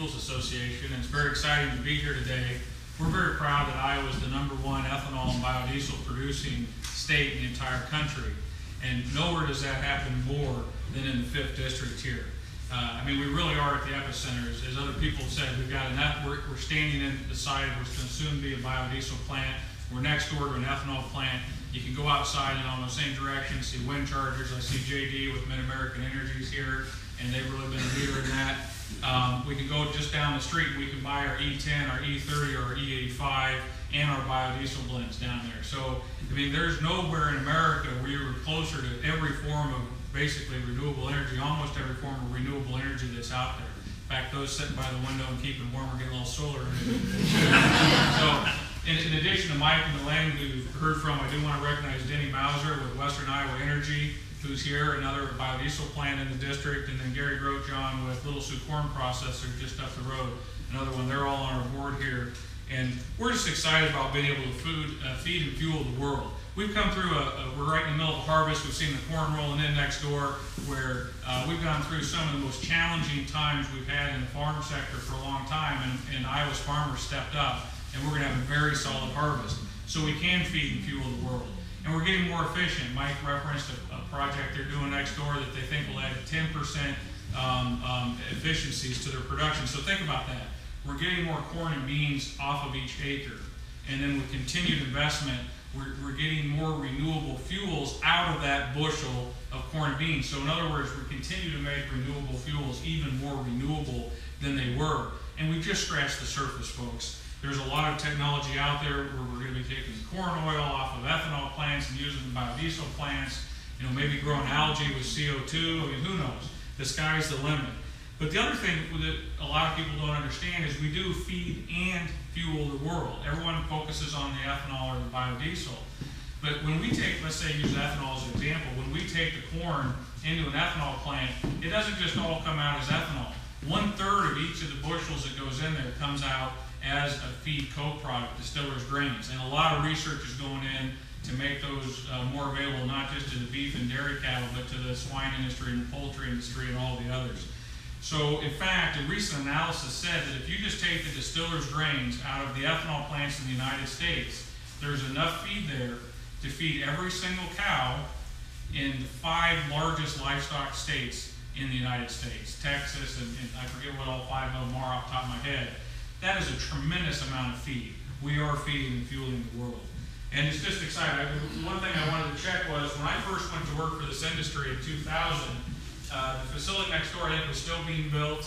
Fuels Association, and it's very exciting to be here today. We're very proud that Iowa is the #1 ethanol and biodiesel producing state in the entire country. And nowhere does that happen more than in the 5th District here. I mean, we really are at the epicenter. As other people have said, we've got we're standing in the site of what's going to soon be a biodiesel plant. We're next door to an ethanol plant. You can go outside in almost the same direction, see wind chargers. I see JD with Mid-American Energies here, and they've really been a leader in that. We can go just down the street and we can buy our E10, our E30, or our E85, and our biodiesel blends down there. So, I mean, there's nowhere in America where you're closer to every form of basically renewable energy, almost every form of renewable energy that's out there. In fact, those sitting by the window and keeping warm are getting a little solar energy. So, in addition to Mike and Elaine, who you've heard from, I do want to recognize Denny Mauser with Western Iowa Energy, who's here, another biodiesel plant in the district, and then Gary Grotejohn with Little Sioux Corn Processor just up the road, another one. They're all on our board here. And we're just excited about being able to feed and fuel the world. We've come through we're right in the middle of harvest. We've seen the corn rolling in next door, where we've gone through some of the most challenging times we've had in the farm sector for a long time, and Iowa's farmers stepped up, and we're going to have a very solid harvest. So we can feed and fuel the world. And we're getting more efficient. Mike referenced a project they're doing next door that they think will add 10% efficiencies to their production. So think about that. We're getting more corn and beans off of each acre. And then with continued investment, we're getting more renewable fuels out of that bushel of corn and beans. So in other words, we continue to make renewable fuels even more renewable than they were. And we've just scratched the surface, folks. There's a lot of technology out there where we're going to be taking corn oil off of ethanol plants and using the biodiesel plants, you know, maybe growing algae with CO2. I mean, who knows? The sky's the limit. But the other thing that a lot of people don't understand is we do feed and fuel the world. Everyone focuses on the ethanol or the biodiesel. But when we take, let's say, use ethanol as an example, when we take the corn into an ethanol plant, it doesn't just all come out as ethanol. 1/3 of each of the bushels that goes in there comes out as a feed co-product, distillers' grains. And a lot of research is going in to make those more available, not just to the beef and dairy cattle, but to the swine industry and the poultry industry and all the others. So, in fact, a recent analysis said that if you just take the distillers' grains out of the ethanol plants in the United States, there's enough feed there to feed every single cow in the 5 largest livestock states in the United States. Texas, and I forget what all 5 of them are off the top of my head. That is a tremendous amount of feed. We are feeding and fueling the world. And it's just exciting. One thing I wanted to check was, when I first went to work for this industry in 2000, the facility next door, I think, was still being built,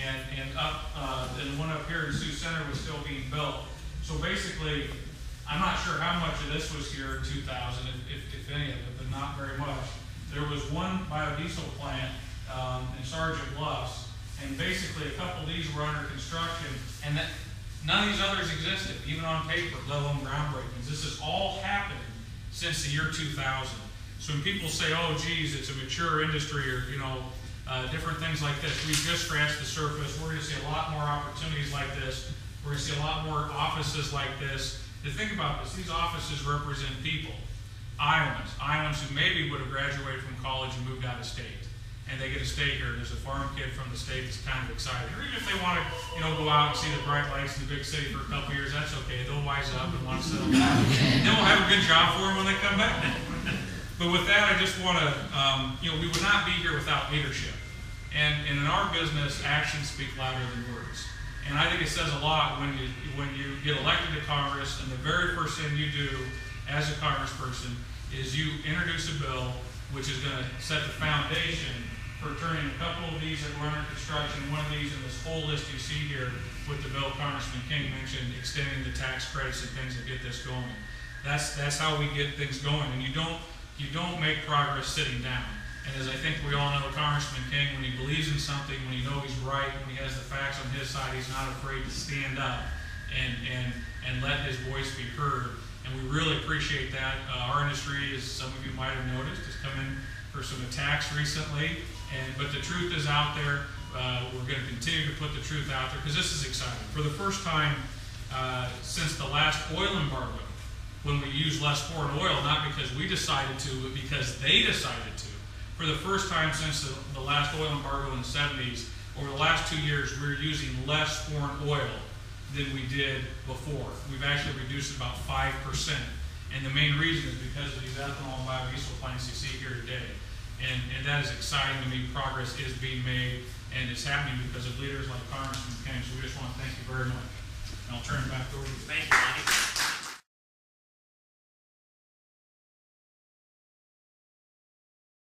and the one up here in Sioux Center was still being built. So basically, I'm not sure how much of this was here in 2000, if any of it, but not very much. There was one biodiesel plant in Sergeant Bluffs, and basically a couple of these were under construction, and none of these others existed, even on paper, let alone groundbreakings. This has all happened since the year 2000. So when people say, oh, geez, it's a mature industry, or, you know, different things like this, we've just scratched the surface. We're going to see a lot more opportunities like this. We're going to see a lot more offices like this. To think about this, these offices represent people, Iowans who maybe would have graduated from college and moved out of state. And they get to stay here. There's a farm kid from the state that's kind of excited. Or even if they want to, you know, go out and see the bright lights in the big city for a couple of years, that's okay. They'll wise up and want to settle down. Then we'll have a good job for them when they come back. But with that, I just want to, you know, we would not be here without leadership. And in our business, actions speak louder than words. And I think it says a lot when you get elected to Congress, and the very first thing you do as a congressperson is you introduce a bill which is going to set the foundation for turning a couple of these that were under construction, one of these in this whole list you see here with the bill Congressman King mentioned, extending the tax credits and things that get this going. That's how we get things going. And you don't make progress sitting down. And as I think we all know, Congressman King, when he believes in something, when you know he's right, when he has the facts on his side, he's not afraid to stand up and let his voice be heard. And we really appreciate that. Our industry, as some of you might have noticed, has come in for some attacks recently. But the truth is out there. We're going to continue to put the truth out there because this is exciting. For the first time since the last oil embargo, when we use less foreign oil, not because we decided to, but because they decided to. For the first time since the last oil embargo in the 70s, over the last 2 years, we're using less foreign oil than we did before. We've actually reduced it about 5%. And the main reason is because of these ethanol and biodiesel plants you see here today. And that is exciting to me. Progress is being made, and it's happening because of leaders like Congressman Kenny. So we just want to thank you very much. And I'll turn it back over to you. Thank you, Monte.